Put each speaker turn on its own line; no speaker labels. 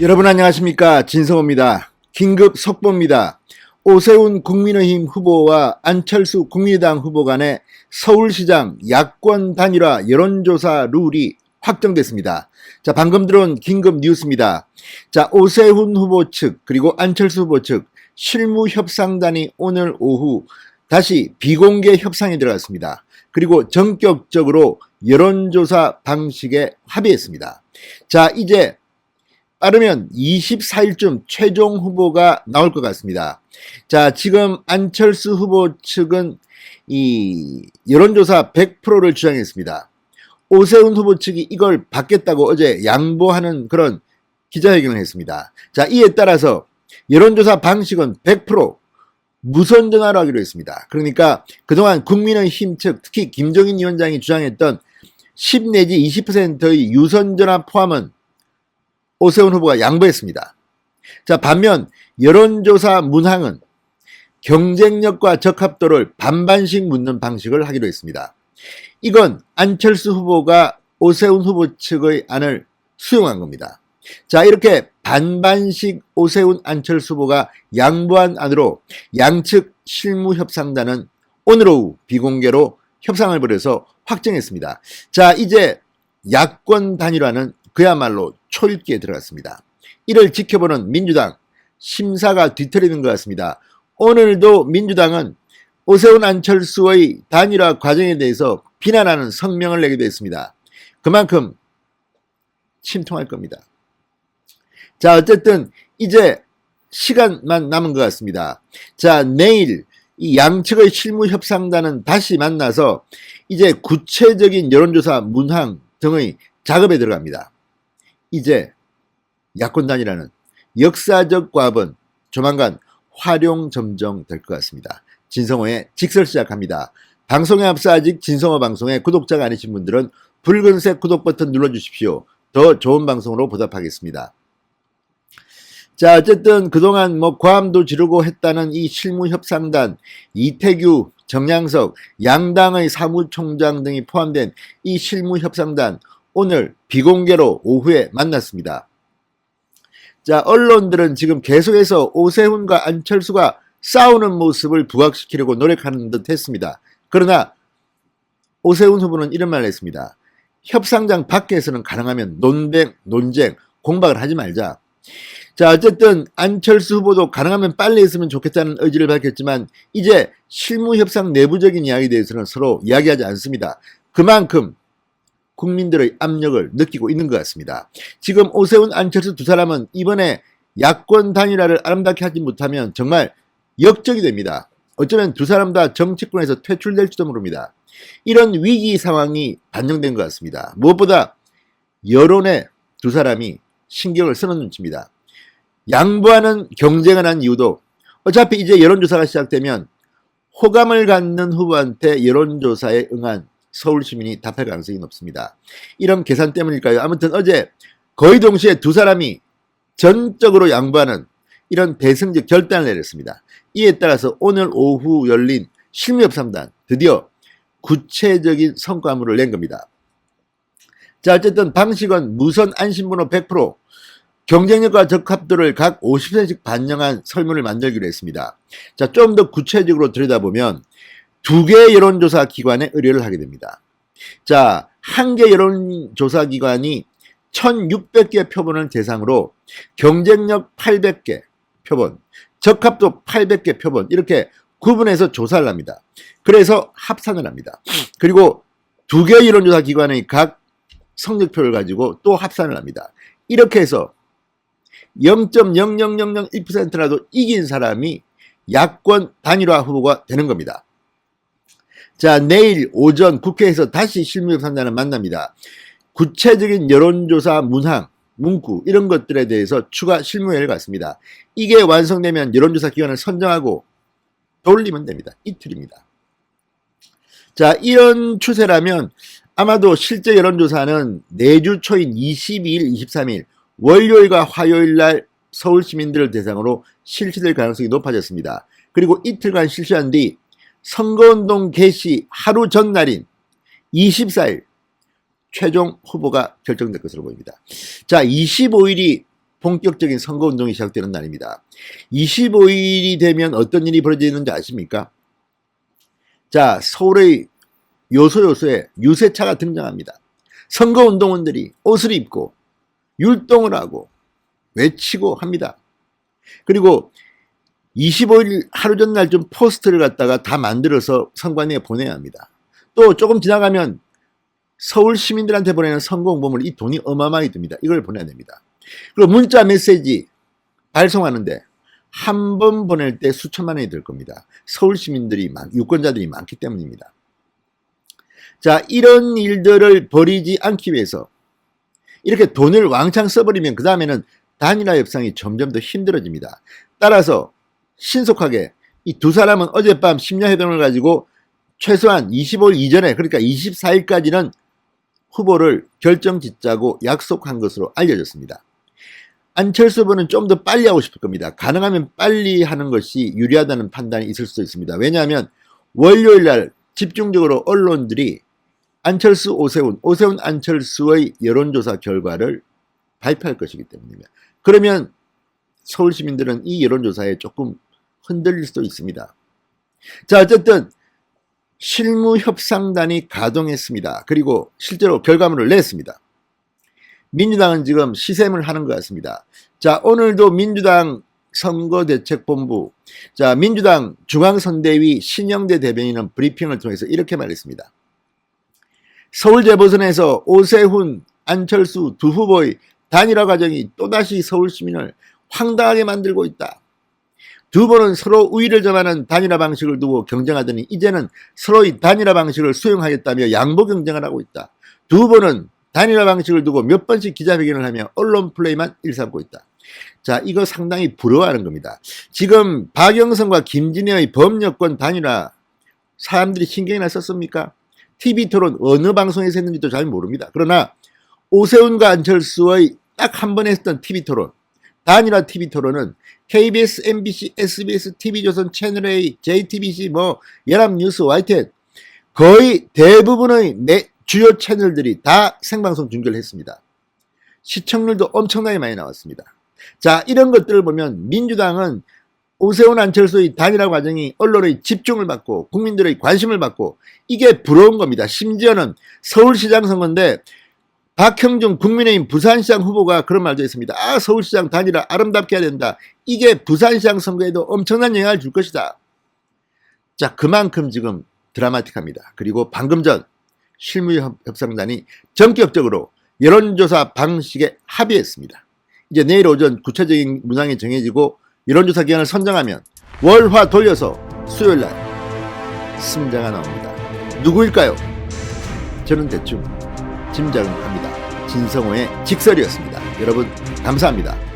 여러분 안녕하십니까, 진성호입니다. 긴급 속보입니다. 오세훈 국민의힘 후보와 안철수 국민의당 후보 간의 서울시장 야권 단일화 여론조사 룰이 확정됐습니다. 자, 방금 들어온 긴급 뉴스입니다. 자, 오세훈 후보 측 그리고 안철수 후보 측 실무협상단이 오늘 오후 다시 비공개 협상에 들어갔습니다. 그리고 전격적으로 여론조사 방식에 합의했습니다. 자, 이제 빠르면 24일쯤 최종 후보가 나올 것 같습니다. 자, 지금 안철수 후보 측은 이 여론조사 100%를 주장했습니다. 오세훈 후보 측이 이걸 받겠다고 어제 양보하는 그런 기자회견을 했습니다. 자, 이에 따라서 여론조사 방식은 100% 무선전화로 하기로 했습니다. 그러니까 그동안 국민의힘 측, 특히 김종인 위원장이 주장했던 10 내지 20%의 유선전화 포함은 오세훈 후보가 양보했습니다. 자, 반면 여론조사 문항은 경쟁력과 적합도를 반반씩 묻는 방식을 하기로 했습니다. 이건 안철수 후보가 오세훈 후보 측의 안을 수용한 겁니다. 자, 이렇게 반반씩 오세훈 안철수 후보가 양보한 안으로 양측 실무협상단은 오늘 오후 비공개로 협상을 벌여서 확정했습니다. 자, 이제 야권 단일화는 그야말로 초읽기에 들어갔습니다. 이를 지켜보는 민주당 심사가 뒤틀리는 것 같습니다. 오늘도 민주당은 오세훈 안철수의 단일화 과정에 대해서 비난하는 성명을 내기도 했습니다. 그만큼 침통할 겁니다. 자, 어쨌든 이제 시간만 남은 것 같습니다. 자, 내일 이 양측의 실무협상단은 다시 만나서 이제 구체적인 여론조사 문항 등의 작업에 들어갑니다. 이제 야권 단일화는 역사적 과업은 조만간 활용점정 될 것 같습니다. 진성호의 직설 시작합니다. 방송에 앞서 아직 진성호 방송에 구독자가 아니신 분들은 붉은색 구독 버튼 눌러주십시오. 더 좋은 방송으로 보답하겠습니다. 자, 어쨌든 그동안 과함도 지르고 했다는 이 실무협상단, 이태규, 정양석, 양당의 사무총장 등이 포함된 이 실무협상단 오늘 비공개로 오후에 만났습니다. 자, 언론들은 지금 계속해서 오세훈과 안철수가 싸우는 모습을 부각시키려고 노력하는 듯 했습니다. 그러나 오세훈 후보는 이런 말을 했습니다. 협상장 밖에서는 가능하면 논쟁, 공박을 하지 말자. 자, 어쨌든 안철수 후보도 가능하면 빨리 했으면 좋겠다는 의지를 밝혔지만 이제 실무협상 내부적인 이야기에 대해서는 서로 이야기하지 않습니다. 그만큼 국민들의 압력을 느끼고 있는 것 같습니다. 지금 오세훈, 안철수 두 사람은 이번에 야권 단일화를 아름답게 하지 못하면 정말 역적이 됩니다. 어쩌면 두 사람 다 정치권에서 퇴출될지도 모릅니다. 이런 위기 상황이 반영된 것 같습니다. 무엇보다 여론에 두 사람이 신경을 쓰는 눈치입니다. 양보하는 경쟁을 한 이유도 어차피 이제 여론조사가 시작되면 호감을 갖는 후보한테 여론조사에 응한 서울 시민이 답할 가능성이 높습니다. 이런 계산 때문일까요? 아무튼 어제 거의 동시에 두 사람이 전적으로 양보하는 이런 대승적 결단을 내렸습니다. 이에 따라서 오늘 오후 열린 실무협상단 드디어 구체적인 성과물을 낸 겁니다. 자, 어쨌든 방식은 무선 안심번호 100%, 경쟁력과 적합도를 각 50%씩 반영한 설문을 만들기로 했습니다. 자, 좀 더 구체적으로 들여다보면 두 개의 여론조사 기관에 의뢰를 하게 됩니다. 자, 한 개 여론조사 기관이 1600개 표본을 대상으로 경쟁력 800개 표본, 적합도 800개 표본 이렇게 구분해서 조사를 합니다. 그래서 합산을 합니다. 그리고 두 개의 여론조사 기관의 각 성적표를 가지고 또 합산을 합니다. 이렇게 해서 0.00001%라도 이긴 사람이 야권 단일화 후보가 되는 겁니다. 자, 내일 오전 국회에서 다시 실무협상단을 만납니다. 구체적인 여론조사 문항, 문구 이런 것들에 대해서 추가 실무회를 갖습니다. 이게 완성되면 여론조사 기관을 선정하고 돌리면 됩니다. 이틀입니다. 자, 이런 추세라면 아마도 실제 여론조사는 내주 초인 22일, 23일 월요일과 화요일 날 서울 시민들을 대상으로 실시될 가능성이 높아졌습니다. 그리고 이틀간 실시한 뒤 선거운동 개시 하루 전날인 24일 최종 후보가 결정될 것으로 보입니다. 자, 25일이 본격적인 선거운동이 시작되는 날입니다. 25일이 되면 어떤 일이 벌어지는지 아십니까? 자, 서울의 요소요소에 유세차가 등장합니다. 선거운동원들이 옷을 입고 율동을 하고 외치고 합니다. 그리고 25일 하루 전날 좀 포스터를 갖다가 다 만들어서 선관위에 보내야 합니다. 또 조금 지나가면 서울 시민들한테 보내는 선거 홍보물, 이 돈이 어마어마하게 듭니다. 이걸 보내야 됩니다. 그리고 문자 메시지 발송하는데 한 번 보낼 때 수천만 원이 들 겁니다. 서울 시민들이 유권자들이 많기 때문입니다. 자, 이런 일들을 벌이지 않기 위해서 이렇게 돈을 왕창 써버리면 그 다음에는 단일화 협상이 점점 더 힘들어집니다. 따라서 신속하게 이 두 사람은 어젯밤 심야회동을 가지고 최소한 25일 이전에, 그러니까 24일까지는 후보를 결정짓자고 약속한 것으로 알려졌습니다. 안철수 후보는 좀 더 빨리 하고 싶을 겁니다. 가능하면 빨리 하는 것이 유리하다는 판단이 있을 수도 있습니다. 왜냐하면 월요일 날 집중적으로 언론들이 안철수, 오세훈 안철수의 여론조사 결과를 발표할 것이기 때문입니다. 그러면 서울 시민들은 이 여론조사에 조금 흔들릴 수도 있습니다. 자, 어쨌든 실무협상단이 가동했습니다. 그리고 실제로 결과물을 냈습니다. 민주당은 지금 시샘을 하는 것 같습니다. 자, 오늘도 민주당 선거대책본부, 자, 민주당 중앙선대위 신영대 대변인은 브리핑을 통해서 이렇게 말했습니다. 서울 재보선에서 오세훈, 안철수 두 후보의 단일화 과정이 또다시 서울 시민을 황당하게 만들고 있다. 두 번은 서로 우위를 점하는 단일화 방식을 두고 경쟁하더니 이제는 서로의 단일화 방식을 수용하겠다며 양보 경쟁을 하고 있다. 두 번은 단일화 방식을 두고 몇 번씩 기자회견을 하며 언론 플레이만 일삼고 있다. 자, 이거 상당히 부러워하는 겁니다. 지금 박영선과 김진애의 범여권 단일화 사람들이 신경이나 썼습니까? TV토론 어느 방송에서 했는지도 잘 모릅니다. 그러나 오세훈과 안철수의 딱 한 번 했던 TV토론, 단일화 TV토론은 KBS, MBC, SBS, TV조선, 채널A, JTBC, 연합뉴스, YTN 거의 대부분의 주요 채널들이 다 생방송 중계를 했습니다. 시청률도 엄청나게 많이 나왔습니다. 자, 이런 것들을 보면 민주당은 오세훈 안철수의 단일화 과정이 언론의 집중을 받고 국민들의 관심을 받고 이게 부러운 겁니다. 심지어는 서울시장 선거인데 박형준 국민의힘 부산시장 후보가 그런 말도 했습니다. 아, 서울시장 단일화 아름답게 해야 된다. 이게 부산시장 선거에도 엄청난 영향을 줄 것이다. 자, 그만큼 지금 드라마틱합니다. 그리고 방금 전 실무협상단이 전격적으로 여론조사 방식에 합의했습니다. 이제 내일 오전 구체적인 문항이 정해지고 여론조사 기간을 선정하면 월화 돌려서 수요일날 승자가 나옵니다. 누구일까요? 저는 대충 짐작은 합니다. 진성호의 직설이었습니다. 여러분 감사합니다.